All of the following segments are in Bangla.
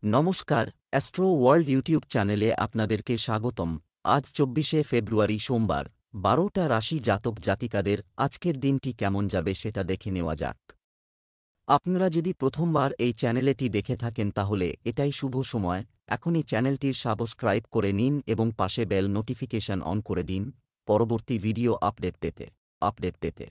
নমস্কার, অ্যাস্ট্রো ওয়ার্ল্ড ইউটিউব চ্যানেলে আপনাদেরকে স্বাগতম। আজ ২৪শে ফেব্রুয়ারি সোমবার, ১২টা রাশি জাতক জাতিকাদের আজকের দিনটি কেমন যাবে সেটা দেখে নেওয়া যাক। আপনারা যদি প্রথমবার এই চ্যানেলটি দেখে থাকেন তাহলে এটাই শুভ সময়। এখনই চ্যানেলটির সাবস্ক্রাইব করে নিন এবং পাশে বেল নোটিফিকেশন অন করে দিন পরবর্তী ভিডিও আপডেট পেতে।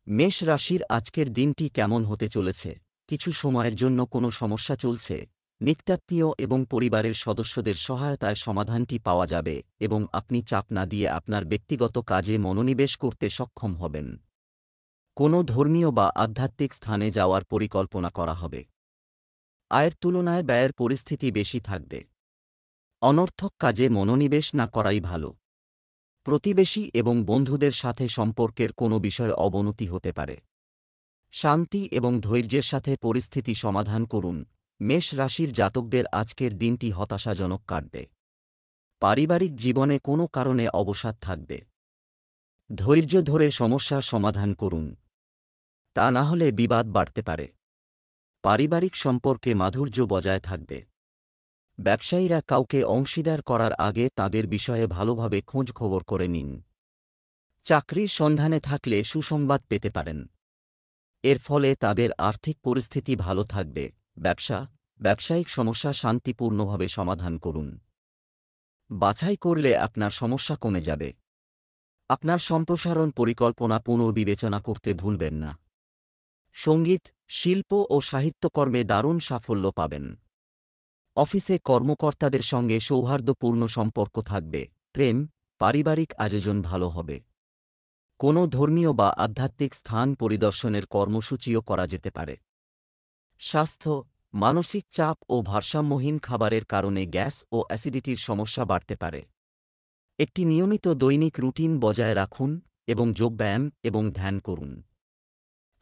মেষ রাশির আজকের দিনটি কেমন হতে চলেছে? কিছু সময়ের জন্য কোনো সমস্যা চলছে, নিকটাত্মীয় এবং পরিবারের সদস্যদের সহায়তায় সমাধানটি পাওয়া যাবে এবং আপনি চাপ না দিয়ে আপনার ব্যক্তিগত কাজে মনোনিবেশ করতে সক্ষম হবেন। কোনো ধর্মীয় বা আধ্যাত্মিক স্থানে যাওয়ার পরিকল্পনা করা হবে। আয়ের তুলনায় ব্যয়ের পরিস্থিতি বেশি থাকবে। অনর্থক কাজে মনোনিবেশ না করাই ভালো। প্রতিবেশী এবং বন্ধুদের সাথে সম্পর্কের কোনো বিষয়ে অবনতি হতে পারে। শান্তি এবং ধৈর্যের সাথে পরিস্থিতি সমাধান করুন। মেষ রাশির জাতকদের আজকের দিনটি হতাশাজনক কাটবে। পারিবারিক জীবনে কোনো কারণে অবসাদ থাকবে। ধৈর্য ধরে সমস্যার সমাধান করুন, তা না হলে বিবাদ বাড়তে পারে। পারিবারিক সম্পর্কে মাধুর্য বজায় থাকবে। ব্যবসায়ীরা কাউকে অংশীদার করার আগে তাদের বিষয়ে ভালোভাবে খোঁজ খবর করে নিন। চাকরির সন্ধানে থাকলে সুসংবাদ পেতে পারেন। এর ফলে তাদের আর্থিক পরিস্থিতি ভালো থাকবে। ব্যবসায়িক সমস্যা শান্তিপূর্ণভাবে সমাধান করুন। বাছাই করলে আপনার সমস্যা কমে যাবে। আপনার সম্প্রসারণ পরিকল্পনা পুনর্বিবেচনা করতে ভুলবেন না। সঙ্গীত, শিল্প ও সাহিত্যকর্মে দারুণ সাফল্য পাবেন। অফিসে কর্মকর্তাদের সঙ্গে সৌহার্দ্যপূর্ণ সম্পর্ক থাকবে। প্রেম, পারিবারিক আয়োজন ভালো হবে। কোনো ধর্মীয় বা আধ্যাত্মিক স্থান পরিদর্শনের কর্মসূচিও করা যেতে পারে। স্বাস্থ্য, মানসিক চাপ ও ভারসাম্যহীন খাবারের কারণে গ্যাস ও অ্যাসিডিটির সমস্যা বাড়তে পারে। একটি নিয়মিত দৈনিক রুটিন বজায় রাখুন এবং যোগব্যায়াম এবং ধ্যান করুন।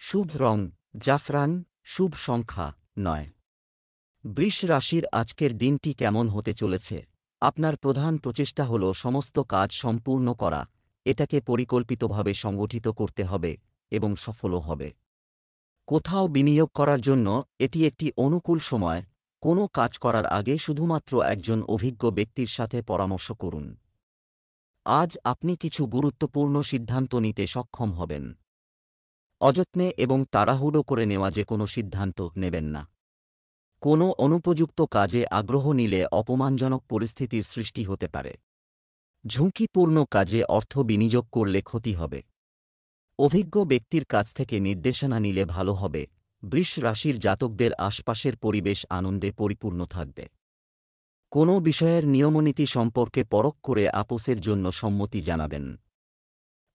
শুভ রং জাফরান, শুভ সংখ্যা ৯। বৃষ রাশির আজকের দিনটি কেমন হতে চলেছে? আপনার প্রধান প্রচেষ্টা হল সমস্ত কাজ সম্পূর্ণ করা। এটাকে পরিকল্পিতভাবে সংগঠিত করতে হবে এবং সফলও হবে। কোথাও বিনিয়োগ করার জন্য এটি একটি অনুকূল সময়। কোনো কাজ করার আগে শুধুমাত্র একজন অভিজ্ঞ ব্যক্তির সাথে পরামর্শ করুন। আজ আপনি কিছু গুরুত্বপূর্ণ সিদ্ধান্ত নিতে সক্ষম হবেন। অযত্নে এবং তাড়াহুড়ো করে নেওয়া যে কোনো সিদ্ধান্ত নেবেন না। কোনো অনুপযুক্ত কাজে আগ্রহ নিলে অপমানজনক পরিস্থিতির সৃষ্টি হতে পারে। ঝুঁকিপূর্ণ কাজে অর্থ বিনিয়োগ করলে ক্ষতি হবে। অভিজ্ঞ ব্যক্তির কাছ থেকে নির্দেশনা নিলে ভালো হবে। বৃষ রাশির জাতকদের আশপাশের পরিবেশ আনন্দে পরিপূর্ণ থাকবে। কোনো বিষয়ের নিয়মনীতি সম্পর্কে পরখ করে আপোসের জন্য সম্মতি জানাবেন।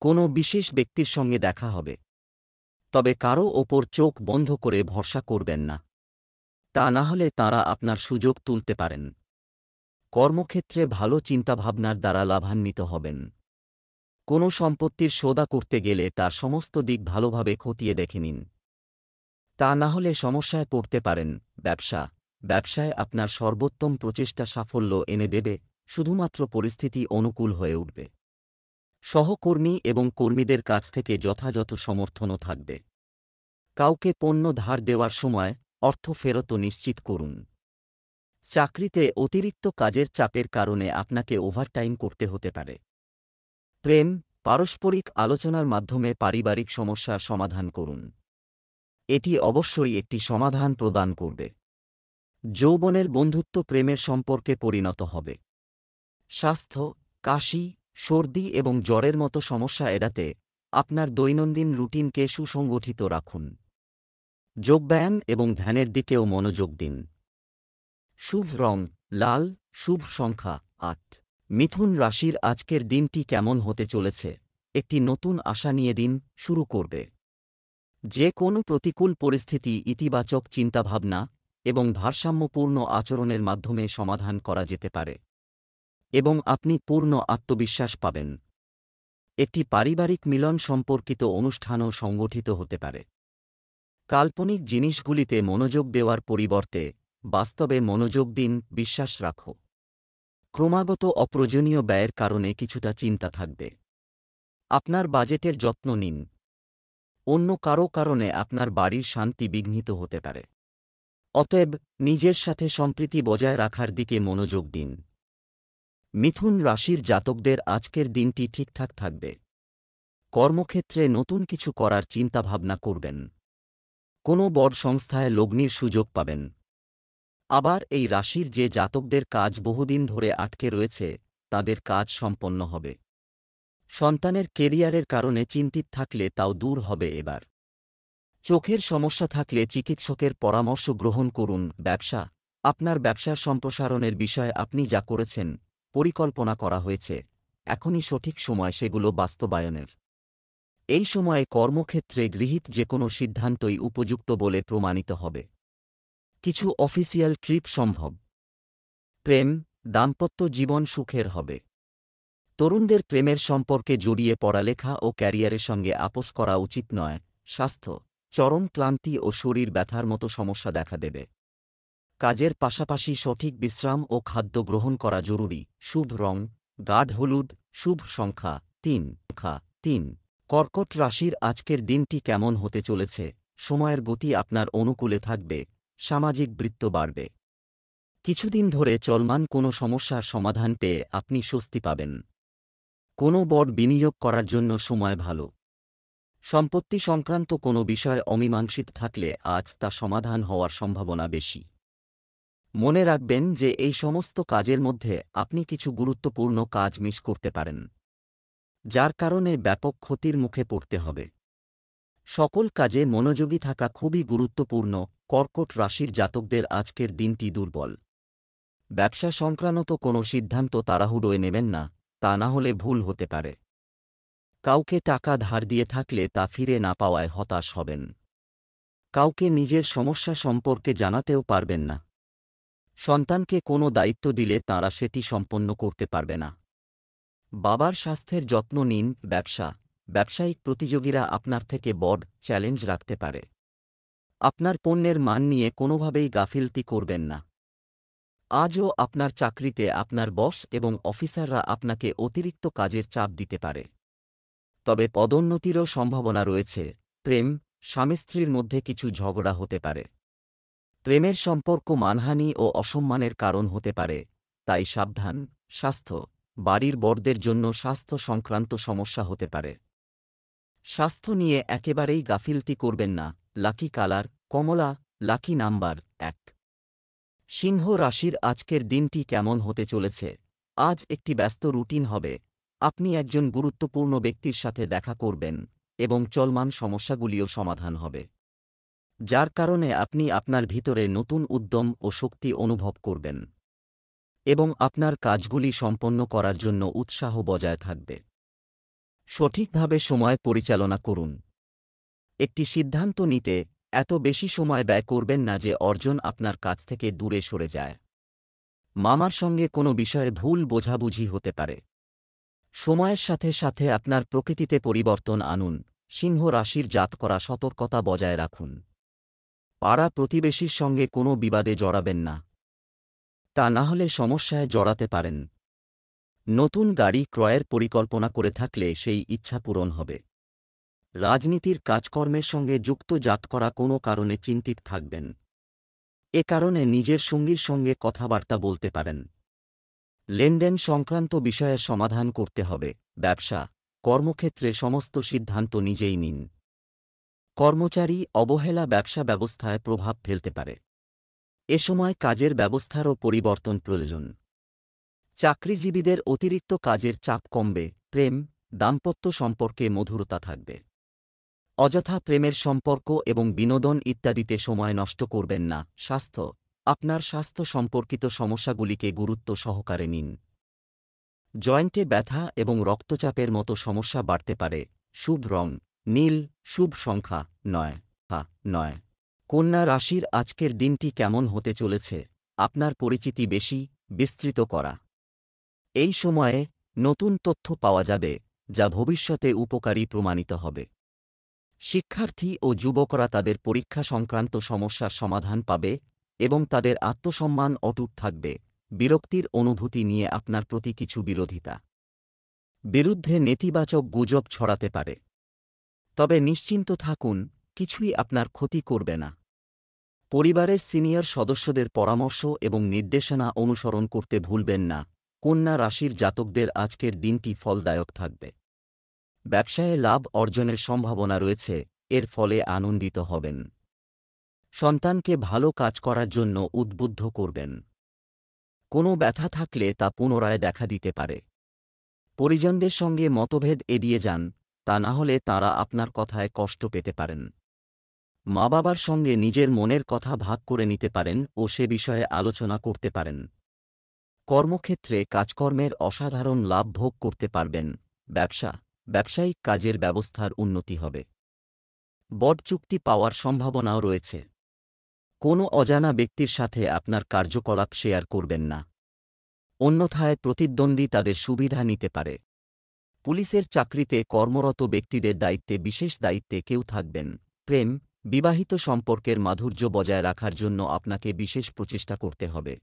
কোনো বিশেষ ব্যক্তির সঙ্গে দেখা হবে, তবে কারও ওপর চোখ বন্ধ করে ভরসা করবেন না। তা না হলে তাঁরা আপনার সুযোগ তুলতে পারেন। কর্মক্ষেত্রে ভালো চিন্তাভাবনার দ্বারা লাভান্বিত হবেন। কোনো সম্পত্তির সৌদা করতে গেলে তার সমস্ত দিক ভালোভাবে খতিয়ে দেখে নিন। তা না হলে সমস্যায় পড়তে পারেন। ব্যবসায় আপনার সর্বোত্তম প্রচেষ্টা সাফল্য এনে দেবে, শুধুমাত্র পরিস্থিতি অনুকূল হয়ে উঠবে। সহকর্মী এবং কর্মীদের কাছ থেকে যথাযথ সমর্থনও থাকবে। কাউকে পণ্য ধার দেওয়ার সময় অর্থ ফেরত নিশ্চিত করুন। চাকরিতে অতিরিক্ত কাজের চাপের কারণে আপনাকে ওভারটাইম করতে হতে পারে। প্রেম, পারস্পরিক আলোচনার মাধ্যমে পারিবারিক সমস্যার সমাধান করুন। এটি অবশ্যই একটি সমাধান প্রদান করবে। যৌবনের বন্ধুত্ব প্রেমের সম্পর্কে পরিণত হবে। স্বাস্থ্য, কাশি, সর্দি এবং জ্বরের মতো সমস্যা এড়াতে আপনার দৈনন্দিন রুটিনকে সুসংগঠিত রাখুন। যোগব্যায়াম এবং ধ্যানের দিকেও মনোযোগ দিন। শুভ রং লাল, শুভ সংখ্যা ৮। মিথুন রাশির আজকের দিনটি কেমন হতে চলেছে? একটি নতুন আশা নিয়ে দিন শুরু করবে। যে কোনো প্রতিকূল পরিস্থিতি ইতিবাচক চিন্তাভাবনা এবং ভারসাম্যপূর্ণ আচরণের মাধ্যমে সমাধান করা যেতে পারে এবং আপনি পূর্ণ আত্মবিশ্বাস পাবেন। একটি পারিবারিক মিলন সম্পর্কিত অনুষ্ঠানও সংগঠিত হতে পারে। কাল্পনিক জিনিসগুলিতে মনোযোগ দেওয়ার পরিবর্তে বাস্তবে মনোযোগ দিন, বিশ্বাস রাখো। ক্রমাগত অপ্রয়োজনীয় ব্যয়ের কারণে কিছুটা চিন্তা থাকবে। আপনার বাজেটের যত্ন নিন। অন্য কারও কারণে আপনার বাড়ির শান্তি বিঘ্নিত হতে পারে। অতএব নিজের সাথে সম্প্রীতি বজায় রাখার দিকে মনোযোগ দিন। মিথুন রাশির জাতকদের আজকের দিনটি ঠিকঠাক থাকবে। কর্মক্ষেত্রে নতুন কিছু করার চিন্তাভাবনা করবেন। কোনো বড় সংস্থায় লগ্নির সুযোগ পাবেন। আবার এই রাশির যে জাতকদের কাজ বহুদিন ধরে আটকে রয়েছে, তাদের কাজ সম্পন্ন হবে। সন্তানের কেরিয়ারের কারণে চিন্তিত থাকলে তাও দূর হবে এবার। চোখের সমস্যা থাকলে চিকিৎসকের পরামর্শ গ্রহণ করুন। ব্যবসা, আপনার ব্যবসার সম্প্রসারণের বিষয়ে আপনি যা করেছেন, পরিকল্পনা করা হয়েছে, এখনই সঠিক সময় সেগুলো বাস্তবায়নের। এই সময়ে কর্মক্ষেত্রে গৃহীত যে কোনো সিদ্ধান্তই উপযুক্ত বলে প্রমাণিত হবে। কিছু অফিসিয়াল ট্রিপ সম্ভব। প্রেম, দাম্পত্য জীবন সুখের হবে। তরুণদের প্রেমের সম্পর্কে জড়িয়ে পড়ালেখা ও ক্যারিয়ারের সঙ্গে আপোস করা উচিত নয়। স্বাস্থ্য, চরম ক্লান্তি ও শরীর ব্যথার মতো সমস্যা দেখা দেবে। কাজের পাশাপাশি সঠিক বিশ্রাম ও খাদ্য গ্রহণ করা জরুরি। শুভ রং গাঢ় হলুদ। শুভ সংখ্যা 3। কর্কট রাশির আজকের দিনটি কেমন হতে চলেছে? সময়ের গতি আপনার অনুকূলে থাকবে, সামাজিক বৃত্ত বাড়বে। কিছুদিন ধরে চলমান কোনো সমস্যার সমাধান পেয়ে আপনি স্বস্তি পাবেন। কোনো বড় বিনিয়োগ করার জন্য সময় ভালো। সম্পত্তি সংক্রান্ত কোনো বিষয়ে অমীমাংসিত থাকলে আজ তা সমাধান হওয়ার সম্ভাবনা বেশি। মনে রাখবেন যে এই সমস্ত কাজের মধ্যে আপনি কিছু গুরুত্বপূর্ণ কাজ মিস করতে পারেন, যার কারণে ব্যাপক ক্ষতির মুখে পড়তে হবে। সকল কাজে মনোযোগী থাকা খুবই গুরুত্বপূর্ণ। কর্কট রাশির জাতকদের আজকের দিনটি দুর্বল। ব্যবসা সংক্রান্ত কোনো সিদ্ধান্ত তাড়াহুড়োয় নেবেন না, তা না হলে ভুল হতে পারে। কাউকে টাকা ধার দিয়ে থাকলে তা ফিরে না পাওয়ায় হতাশ হবেন। কাউকে নিজের সমস্যা সম্পর্কে জানাতেও পারবেন না। সন্তানকে কোনো দায়িত্ব দিলে তাঁরা সেটি সম্পন্ন করতে পারবে না। বাবার স্বাস্থ্যের যত্ন নিন। ব্যবসায়িক প্রতিযোগীরা আপনার থেকে বড় চ্যালেঞ্জ রাখতে পারে। আপনার পণ্যের মান নিয়ে কোনোভাবেই গাফিলতি করবেন না। আজও আপনার চাকরিতে আপনার বস এবং অফিসাররা আপনাকে অতিরিক্ত কাজের চাপ দিতে পারে। তবে পদোন্নতিরও সম্ভাবনা রয়েছে। প্রেম, স্বামী স্ত্রীর মধ্যে কিছু ঝগড়া হতে পারে। প্রেমের সম্পর্ক মানহানি ও অসম্মানের কারণ হতে পারে, তাই সাবধান। স্বাস্থ্য, বাড়ির বড়দের জন্য স্বাস্থ্য সংক্রান্ত সমস্যা হতে পারে। স্বাস্থ্য নিয়ে একেবারেই গাফিলতি করবেন না। লাকি কালার কমলা। Lucky number 1। সিংহ রাশির আজকের দিনটি কেমন হতে চলেছে? আজ একটি ব্যস্ত রুটিন হবে। আপনি একজন গুরুত্বপূর্ণ ব্যক্তির সাথে দেখা করবেন এবং চলমান সমস্যাগুলিও সমাধান হবে, যার কারণে আপনি আপনার ভিতরে নতুন উদ্যম ও শক্তি অনুভব করবেন এবং আপনার কাজগুলি সম্পন্ন করার জন্য উৎসাহ বজায় থাকবে। সঠিকভাবে সময় পরিচালনা করুন। একটি সিদ্ধান্ত নিতে এত বেশি সময় ব্যয় করবেন না যে অর্জন আপনার কাছ থেকে দূরে সরে যায়। মামার সঙ্গে কোনো বিষয়ে ভুল বোঝাবুঝি হতে পারে। সময়ের সাথে সাথে আপনার প্রকৃতিতে পরিবর্তন আনুন। সিংহ রাশির জাতকরা সতর্কতা বজায় রাখুন। পাড়া প্রতিবেশীর সঙ্গে কোনো বিবাদে জড়াবেন না, তা না হলে সমস্যায় জড়াতে পারেন। নতুন গাড়ি ক্রয়ের পরিকল্পনা করে থাকলে সেই ইচ্ছা পূরণ হবে। রাজনীতির কাজকর্মের সঙ্গে যুক্ত জাতকরা কোনো কারণে চিন্তিত থাকবেন। এ কারণে নিজের সঙ্গীর সঙ্গে কথাবার্তা বলতে পারেন। লেনদেন সংক্রান্ত বিষয়ের সমাধান করতে হবে। ব্যবসা, কর্মক্ষেত্রে সমস্ত সিদ্ধান্ত নিজেই নিন। কর্মচারী অবহেলা ব্যবসা ব্যবস্থায় প্রভাব ফেলতে পারে। এ সময় কাজের ব্যবস্থারও পরিবর্তন প্রয়োজন। চাকরিজীবীদের অতিরিক্ত কাজের চাপ কমবে। প্রেম, দাম্পত্য সম্পর্কে মধুরতা থাকবে। অযথা প্রেমের সম্পর্ক এবং বিনোদন ইত্যাদিতে সময় নষ্ট করবেন না। স্বাস্থ্য, আপনার স্বাস্থ্য সম্পর্কিত সমস্যাগুলিকে গুরুত্ব সহকারে নিন। জয়েন্টে ব্যথা এবং রক্তচাপের মতো সমস্যা বাড়তে পারে। শুভ রং নীল। শুভ সংখ্যা 9। কন্যা রাশির আজকের দিনটি কেমন হতে চলেছে? আপনার পরিচিতি বেশি বিস্তৃত করা। এই সময়ে নতুন তথ্য পাওয়া যাবে, যা ভবিষ্যতে উপকারী প্রমাণিত হবে। শিক্ষার্থী ও যুবকরা তাদের পরীক্ষা সংক্রান্ত সমস্যার সমাধান পাবে এবং তাদের আত্মসম্মান অটুট থাকবে। বিরক্তির অনুভূতি নিয়ে আপনার প্রতি কিছু বিরোধিতা বিরুদ্ধে নেতিবাচক গুজব ছড়াতে পারে। তবে নিশ্চিন্ত থাকুন, কিছুই আপনার ক্ষতি করবে না। পরিবারের সিনিয়র সদস্যদের পরামর্শ এবং নির্দেশনা অনুসরণ করতে ভুলবেন না। কন্যা রাশির জাতকদের আজকের দিনটি ফলদায়ক থাকবে। ব্যবসায়ে লাভ অর্জনের সম্ভাবনা রয়েছে, এর ফলে আনন্দিত হবেন। সন্তানকে ভালো কাজ করার জন্য উদ্বুদ্ধ করবেন। কোনো ব্যথা থাকলে তা পুনরায় দেখা দিতে পারে। পরিজনদের সঙ্গে মতভেদ এড়িয়ে যান, তা না হলে তাঁরা আপনার কথায় কষ্ট পেতে পারেন। মা বাবার সঙ্গে নিজের মনের কথা ভাগ করে নিতে পারেন ও সে বিষয়ে আলোচনা করতে পারেন। কর্মক্ষেত্রে কাজকর্মের অসাধারণ লাভ ভোগ করতে পারবেন। ব্যবসায়িক কাজের ব্যবস্থার উন্নতি হবে। বড় চুক্তি পাওয়ার সম্ভাবনাও রয়েছে। কোনো অজানা ব্যক্তির সাথে আপনার কার্যকলাপ শেয়ার করবেন না, অন্যথায় প্রতিদ্বন্দ্বী তাদের সুবিধা নিতে পারে। পুলিশের চাকরিতে কর্মরত ব্যক্তিদের বিশেষ দায়িত্বে কেউ থাকবেন। বিবাহিত সম্পর্কের মাধুর্য বজায় রাখার জন্য আপনাকে বিশেষ প্রচেষ্টা করতে হবে।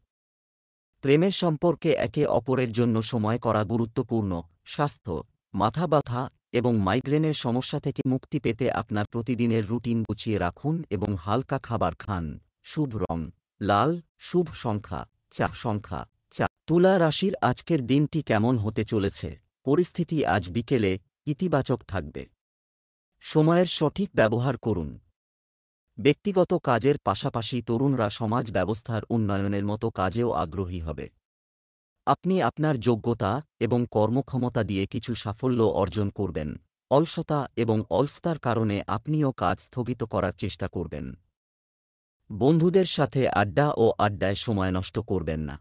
প্রেমের সম্পর্কে একে অপরের জন্য সময় করা গুরুত্বপূর্ণ। স্বাস্থ্য, মাথা ব্যথা এবং মাইগ্রেনের সমস্যা থেকে মুক্তি পেতে আপনার প্রতিদিনের রুটিন গুছিয়ে রাখুন এবং হালকা খাবার খান। শুভ রং লাল, শুভ সংখ্যা সংখ্যা তুলা রাশির আজকের দিনটি কেমন হতে চলেছে? পরিস্থিতি আজ বিকেলে ইতিবাচক থাকবে। সময়ের সঠিক ব্যবহার করুন। ব্যক্তিগত কাজের পাশাপাশি তরুণরা সমাজ ব্যবস্থার উন্নয়নের মতো কাজেও আগ্রহী হবে। আপনি আপনার যোগ্যতা এবং কর্মক্ষমতা দিয়ে কিছু সাফল্য অর্জন করবেন। অলসতা এবং অলসতার কারণে আপনিও কাজ স্থগিত করার চেষ্টা করবেন। বন্ধুদের সাথে আড্ডায় সময় নষ্ট করবেন না।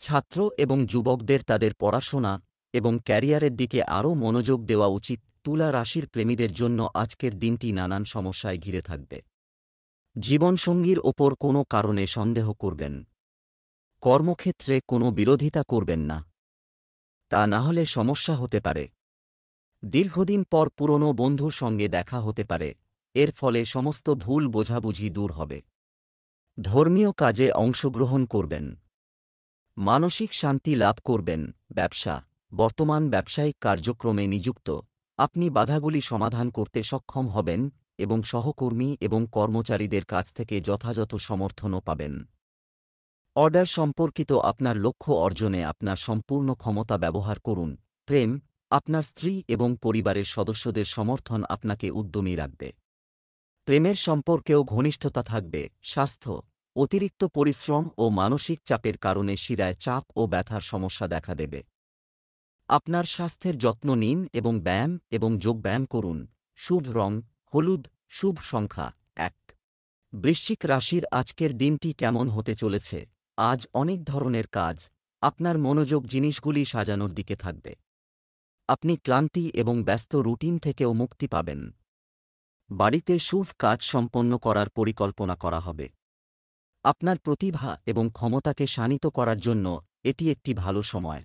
ছাত্র এবং যুবকদের তাদের পড়াশোনা এবং ক্যারিয়ারের দিকে আরও মনোযোগ দেওয়া উচিত। তুলা রাশির প্রেমীদের জন্য আজকের দিনটি নানান সমস্যায় ঘিরে থাকবে। জীবনসঙ্গীর ওপর কোনো কারণে সন্দেহ করবেন। কর্মক্ষেত্রে কোনো বিরোধিতা করবেন না, তা না হলে সমস্যা হতে পারে। দীর্ঘদিন পর পুরনো বন্ধুর সঙ্গে দেখা হতে পারে, এর ফলে সমস্ত ভুল বোঝাবুঝি দূর হবে। ধর্মীয় কাজে অংশগ্রহণ করবেন। মানসিক শান্তি লাভ করবেন। বর্তমান ব্যবসায়িক কার্যক্রমে নিযুক্ত আপনি বাধাগুলি সমাধান করতে সক্ষম হবেন এবং সহকর্মী এবং কর্মচারীদের কাছ থেকে যথাযথ সমর্থনও পাবেন। অর্ডার সম্পর্কিত আপনার লক্ষ্য অর্জনে আপনার সম্পূর্ণ ক্ষমতা ব্যবহার করুন। আপনার স্ত্রী এবং পরিবারের সদস্যদের সমর্থন আপনাকে উদ্যমী রাখবে। প্রেমের সম্পর্কেও ঘনিষ্ঠতা থাকবে। স্বাস্থ্য, অতিরিক্ত পরিশ্রম ও মানসিক চাপের কারণে শিরায় চাপ ও ব্যথার সমস্যা দেখা দেবে। আপনার স্বাস্থ্যের যত্ন নিন এবং যোগব্যায়াম করুন। শুভ রং হলুদ, শুভ সংখ্যা 1। বৃশ্চিক রাশির আজকের দিনটি কেমন হতে চলেছে? আজ অনেক ধরনের কাজ, আপনার মনোযোগ জিনিসগুলি সাজানোর দিকে থাকবে। আপনি ক্লান্তি এবং ব্যস্ত রুটিন থেকেও মুক্তি পাবেন। বাড়িতে শুভ কাজ সম্পন্ন করার পরিকল্পনা করা হবে। আপনার প্রতিভা এবং ক্ষমতাকে শানিত করার জন্য এটি একটি ভালো সময়।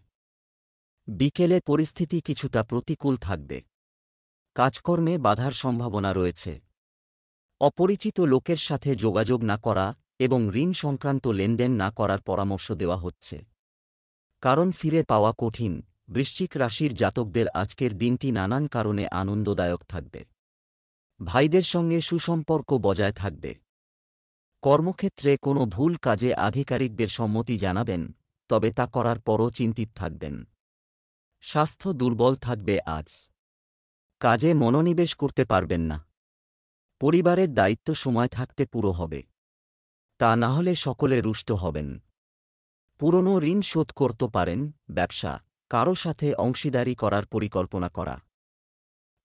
বিকেলে পরিস্থিতি কিছুটা প্রতিকূল থাকবে। কাজকর্মে বাধার সম্ভাবনা রয়েছে। অপরিচিত লোকের সাথে যোগাযোগ না করা এবং ঋণ সংক্রান্ত লেনদেন না করার পরামর্শ দেওয়া হচ্ছে, কারণ ফিরে পাওয়া কঠিন। বৃশ্চিক রাশির জাতকদের আজকের দিনটি নানান কারণে আনন্দদায়ক থাকবে। ভাইদের সঙ্গে সুসম্পর্ক বজায় থাকবে। কর্মক্ষেত্রে কোনো ভুল কাজে আধিকারিকদের সম্মতি জানাবেন, তবে তা করার পরও চিন্তিত থাকবেন। স্বাস্থ্য দুর্বল থাকবে আজ। কাজে মনোনিবেশ করতে পারবেন না। পরিবারের দায়িত্ব সময় থাকতে পুরো হবে, তা না হলে সকলে রুষ্ট হবেন। পুরনো ঋণ শোধ করতে পারেন। কারো সাথে অংশীদারি করার পরিকল্পনা করা।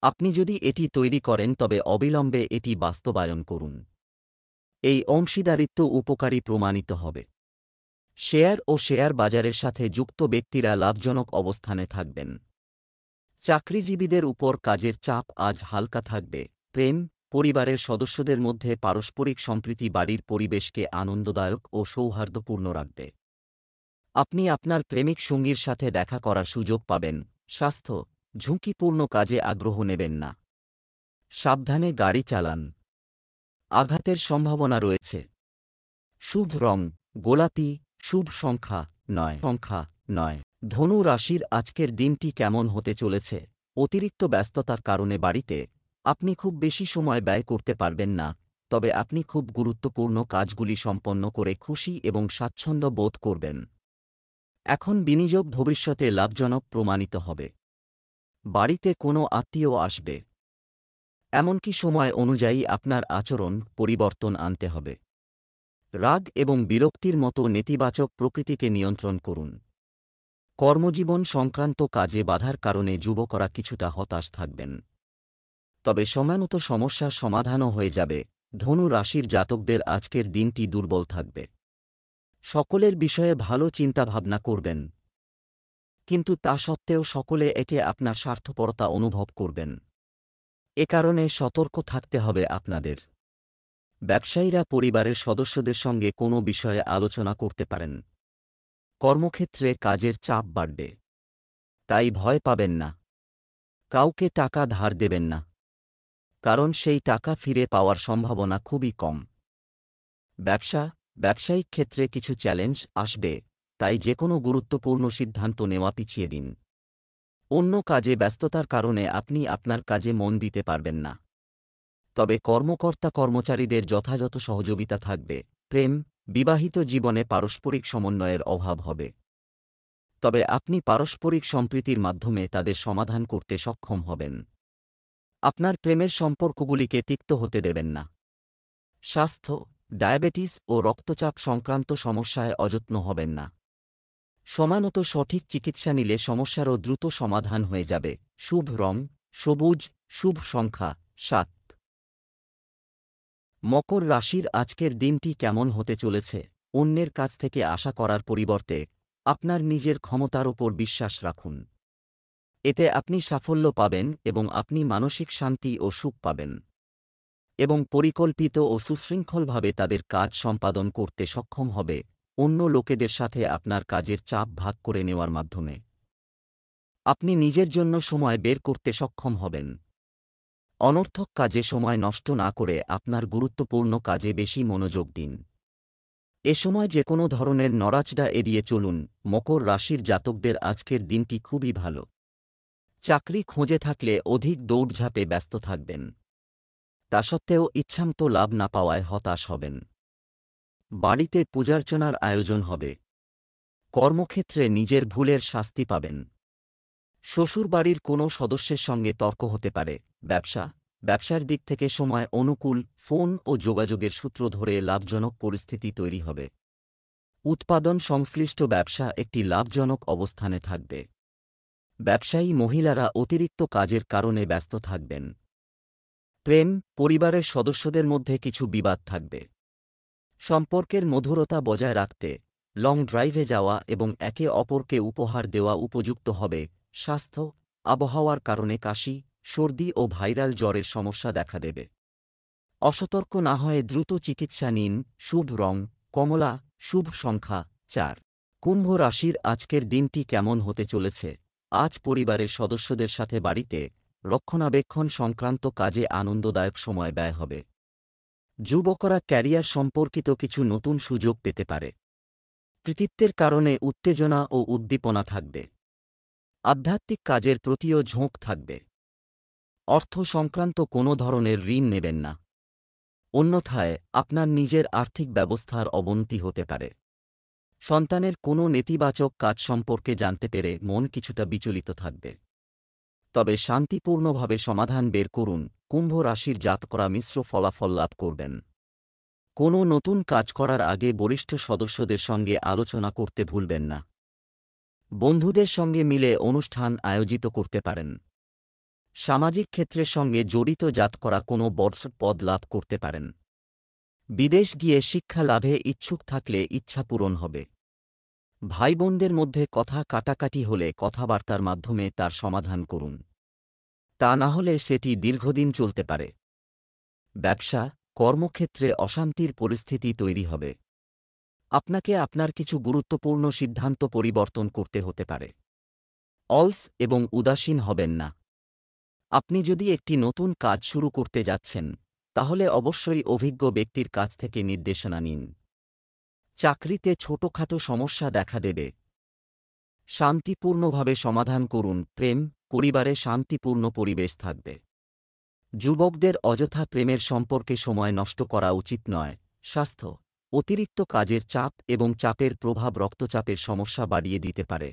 আপনি যদি এটি তৈরি করেন তবে অবিলম্বে এটি বাস্তবায়ন করুন। এই অংশীদারিত্ব উপকারী প্রমাণিত হবে। শেয়ার বাজারের সাথে যুক্ত ব্যক্তিরা লাভজনক অবস্থানে থাকবেন। চাকরিজীবীদের উপর কাজের চাপ আজ হালকা থাকবে। পরিবারের সদস্যদের মধ্যে পারস্পরিক সম্প্রীতি বাড়ির পরিবেশকে আনন্দদায়ক ও সৌহার্দ্যপূর্ণ রাখবে। আপনি আপনার প্রেমিক সঙ্গীর সাথে দেখা করার সুযোগ পাবেন। স্বাস্থ্য, ঝুঁকিপূর্ণ কাজে আগ্রহ নেবেন না। সাবধানে গাড়ি চালান, আঘাতের সম্ভাবনা রয়েছে। শুভ রং গোলাপি, শুভ সংখ্যা 9। ধনু রাশির আজকের দিনটি কেমন হতে চলেছে? অতিরিক্ত ব্যস্ততার কারণে বাড়িতে আপনি খুব বেশি সময় ব্যয় করতে পারবেন না তবে আপনি খুব গুরুত্বপূর্ণ কাজগুলি সম্পন্ন করে খুশি এবং স্বাচ্ছন্দ্য বোধ করবেন। এখন বিনিয়োগ ভবিষ্যতে লাভজনক প্রমাণিত হবে। বাড়িতে কোনো আত্মীয় আসবে। এমনকি সময় অনুযায়ী আপনার আচরণ পরিবর্তন আনতে হবে। রাগ এবং বিরক্তির মতো নেতিবাচক প্রকৃতিকে নিয়ন্ত্রণ করুন। কর্মজীবন সংক্রান্ত কাজে বাধার কারণে যুবকরা কিছুটা হতাশ থাকবেন। তবে সময়মতো সমস্যার সমাধানও হয়ে যাবে। ধনু রাশির জাতকদের আজকের দিনটি দুর্বল থাকবে। সকলের বিষয়ে ভালো চিন্তাভাবনা করবেন, কিন্তু তা সত্ত্বেও সকলে একে আপনার স্বার্থপরতা অনুভব করবেন। এ কারণে সতর্ক থাকতে হবে আপনাদের। ব্যবসায়ীরা পরিবারের সদস্যদের সঙ্গে কোনো বিষয়ে আলোচনা করতে পারেন। কর্মক্ষেত্রে কাজের চাপ বাড়বে, তাই ভয় পাবেন না। কাউকে টাকা ধার দেবেন না, কারণ সেই টাকা ফিরে পাওয়ার সম্ভাবনা খুবই কম। ব্যবসায়িক ক্ষেত্রে কিছু চ্যালেঞ্জ আসবে, তাই যেকোনো গুরুত্বপূর্ণ সিদ্ধান্ত নেওয়া পিছিয়ে দিন। অন্য কাজে ব্যস্ততার কারণে আপনি আপনার কাজে মন দিতে পারবেন না। তবে কর্মকর্তা-কর্মচারীদের যথাযথ সহযোগিতা থাকবে। প্রেম, বিবাহিত জীবনে পারস্পরিক সমন্বয়ের অভাব হবে। তবে আপনি পারস্পরিক সম্প্রীতির মাধ্যমে তাদের সমাধান করতে সক্ষম হবেন। আপনার প্রেমের সম্পর্কগুলিকে তিক্ত হতে দেবেন না। স্বাস্থ্য, ডায়াবেটিস ও রক্তচাপ সংক্রান্ত সমস্যায় অযত্ন হবেন না। সময়মতো সঠিক চিকিৎসা নিলে সমস্যারও দ্রুত সমাধান হয়ে যাবে। শুভ রং সবুজ, শুভ সংখ্যা 7। মকর রাশির আজকের দিনটি কেমন হতে চলেছে? অন্যের কাছ থেকে আশা করার পরিবর্তে আপনার নিজের ক্ষমতার ওপর বিশ্বাস রাখুন। এতে আপনি সাফল্য পাবেন এবং আপনি মানসিক শান্তি ও সুখ পাবেন, এবং পরিকল্পিত ও সুশৃঙ্খলভাবে তাদের কাজ সম্পাদন করতে সক্ষম হবে। অন্য লোকেদের সাথে আপনার কাজের চাপ ভাগ করে নেওয়ার মাধ্যমে আপনি নিজের জন্য সময় বের করতে সক্ষম হবেন। অনর্থক কাজে সময় নষ্ট না করে আপনার গুরুত্বপূর্ণ কাজে বেশি মনোযোগ দিন। এ সময় যে কোনো ধরনের নড়াচড়া এড়িয়ে চলুন। মকর রাশির জাতকদের আজকের দিনটি খুবই ভালো। চাকরি খোঁজে থাকলে অধিক দৌড়ঝাঁপে ব্যস্ত থাকবেন। তা সত্ত্বেও ইচ্ছামতো লাভ না পাওয়ায় হতাশ হবেন। বাড়িতে পূজার্চনার আয়োজন হবে। কর্মক্ষেত্রে নিজের ভুলের শাস্তি পাবেন। শ্বশুরবাড়ির কোনো সদস্যের সঙ্গে তর্ক হতে পারে। ব্যবসার দিক থেকে সময় অনুকূল। ফোন ও যোগাযোগের সূত্র ধরে লাভজনক পরিস্থিতি তৈরি হবে। উৎপাদন সংশ্লিষ্ট ব্যবসা একটি লাভজনক অবস্থানে থাকবে। ব্যবসায়ী মহিলারা অতিরিক্ত কাজের কারণে ব্যস্ত থাকবেন। প্রেম, পরিবারের সদস্যদের মধ্যে কিছু বিবাদ থাকবে। সম্পর্কের মধুরতা বজায় রাখতে লং ড্রাইভে যাওয়া এবং একে অপরকে উপহার দেওয়া উপযুক্ত হবে। স্বাস্থ্য, আবহাওয়ার কারণে কাশি, সর্দি ও ভাইরাল জ্বরের সমস্যা দেখা দেবে। অসতর্ক না হয়ে দ্রুত চিকিৎসা নিন। শুভ রং কমলা, শুভ সংখ্যা 4। কুম্ভ রাশির আজকের দিনটি কেমন হতে চলেছে? আজ পরিবারের সদস্যদের সাথে বাড়িতে রক্ষণাবেক্ষণ সংক্রান্ত কাজে আনন্দদায়ক সময় ব্যয় হবে। যুবকরা ক্যারিয়ার সম্পর্কিত কিছু নতুন সুযোগ পেতে পারে। কৃতিত্বের কারণে উত্তেজনা ও উদ্দীপনা থাকবে। আধ্যাত্মিক কাজের প্রতিও ঝোঁক থাকবে। অর্থ সংক্রান্ত কোনো ধরনের ঋণ নেবেন না, অন্যথায় আপনার নিজের আর্থিক ব্যবস্থার অবনতি হতে পারে। সন্তানের কোনো নেতিবাচক কাজ সম্পর্কে জানতে পেরে মন কিছুটা বিচলিত থাকবে। তবে শান্তিপূর্ণভাবে সমাধান বের করুন। কুম্ভ রাশির জাতকরা মিশ্র ফলাফল লাভ করবেন। কোনো নতুন কাজ করার আগে বরিষ্ঠ সদস্যদের সঙ্গে আলোচনা করতে ভুলবেন না। বন্ধুদের সঙ্গে মিলে অনুষ্ঠান আয়োজিত করতে পারেন। সামাজিক ক্ষেত্রের সঙ্গে জড়িত জাতকরা কোনো বড় পদ লাভ করতে পারেন। বিদেশ গিয়ে শিক্ষা লাভে ইচ্ছুক থাকলে ইচ্ছা পূরণ হবে। ভাইবোনদের মধ্যে কথা কাটাকাটি হলে কথাবার্তার মাধ্যমে তার সমাধান করুন, তা না হলে সেটি দীর্ঘদিন চলতে পারে। কর্মক্ষেত্রে অশান্তির পরিস্থিতি তৈরি হবে। আপনাকে আপনার কিছু গুরুত্বপূর্ণ সিদ্ধান্ত পরিবর্তন করতে হতে পারে। অলস এবং উদাসীন হবেন না। আপনি যদি একটি নতুন কাজ শুরু করতে যাচ্ছেন, তাহলে অবশ্যই অভিজ্ঞ ব্যক্তির কাছ থেকে নির্দেশনা নিন। চাকরিতে ছোটখাটো সমস্যা দেখা দেবে। শান্তিপূর্ণভাবে সমাধান করুন। প্রেম, পরিবারে শান্তিপূর্ণ পরিবেশ থাকবে। যুবকদের অযথা প্রেমের সম্পর্কে সময় নষ্ট করা উচিত নয়। স্বাস্থ্য, অতিরিক্ত কাজের চাপ এবং চাপের প্রভাব রক্তচাপের সমস্যা বাড়িয়ে দিতে পারে।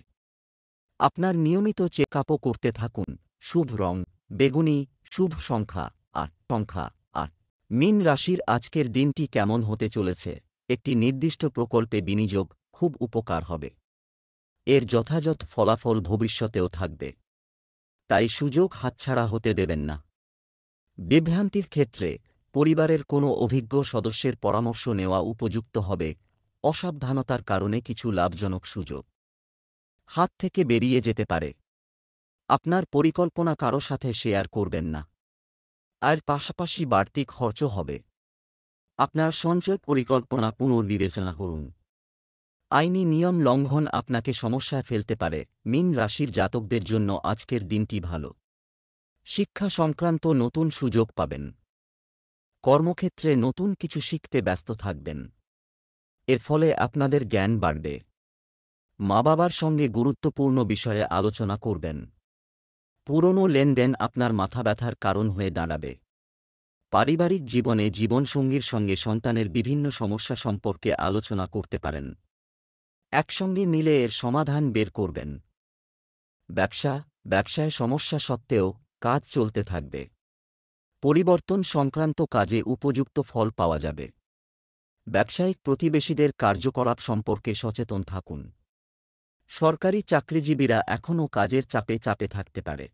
আপনার নিয়মিত চেক আপও করতে থাকুন। শুভ রং বেগুনি, শুভ সংখ্যা 8। মীন রাশির আজকের দিনটি কেমন হতে চলেছে? একটি নির্দিষ্ট প্রকল্পে বিনিয়োগ খুব উপকার হবে। এর যথাযথ ফলাফল ভবিষ্যতেও থাকবে, তাই সুযোগ হাতছাড়া হতে দেবেন না। বিভ্রান্তির ক্ষেত্রে পরিবারের কোনো অভিজ্ঞ সদস্যের পরামর্শ নেওয়া উপযুক্ত হবে। অসাবধানতার কারণে কিছু লাভজনক সুযোগ হাত থেকে বেরিয়ে যেতে পারে। আপনার পরিকল্পনা কারো সাথে শেয়ার করবেন না। আর পাশাপাশি বাড়তি খরচও হবে। আপনার সঞ্চয় পরিকল্পনা পুনর্বিবেচনা করুন। আইনি নিয়ম লঙ্ঘন আপনাকে সমস্যায় ফেলতে পারে। মীন রাশির জাতকদের জন্য আজকের দিনটি ভালো। শিক্ষা সংক্রান্ত নতুন সুযোগ পাবেন। কর্মক্ষেত্রে নতুন কিছু শিখতে ব্যস্ত থাকবেন। এর ফলে আপনাদের জ্ঞান বাড়বে। মা বাবার সঙ্গে গুরুত্বপূর্ণ বিষয়ে আলোচনা করবেন। পুরনো লেনদেন আপনার মাথা ব্যথার কারণ হয়ে দাঁড়াবে। পারিবারিক জীবনে জীবনসঙ্গীর সঙ্গে সন্তানের বিভিন্ন সমস্যা সম্পর্কে আলোচনা করতে পারেন। একসঙ্গে মিলে এর সমাধান বের করবেন। ব্যবসায় সমস্যা সত্ত্বেও কাজ চলতে থাকবে। পরিবর্তন সংক্রান্ত কাজে উপযুক্ত ফল পাওয়া যাবে। ব্যবসায়িক প্রতিবেশীদের কার্যকলাপ সম্পর্কে সচেতন থাকুন। সরকারি চাকরিজীবীরা এখনও কাজের চাপে থাকতে পারে।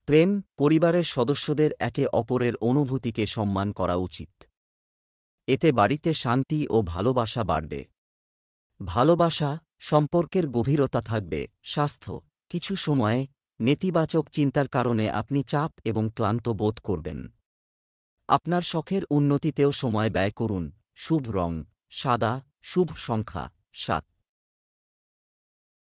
প্রেম, পরিবারের সদস্যদের একে অপরের অনুভূতিকে সম্মান করা উচিত। এতে বাড়িতে শান্তি ও ভালোবাসা বাড়বে। ভালোবাসা সম্পর্কের গভীরতা থাকবে। স্বাস্থ্য, কিছু সময়ে নেতিবাচক চিন্তার কারণে আপনি চাপ এবং ক্লান্ত বোধ করবেন। আপনার শখের উন্নতিতেও সময় ব্যয় করুন। শুভ রং সাদা, শুভ সংখ্যা 7।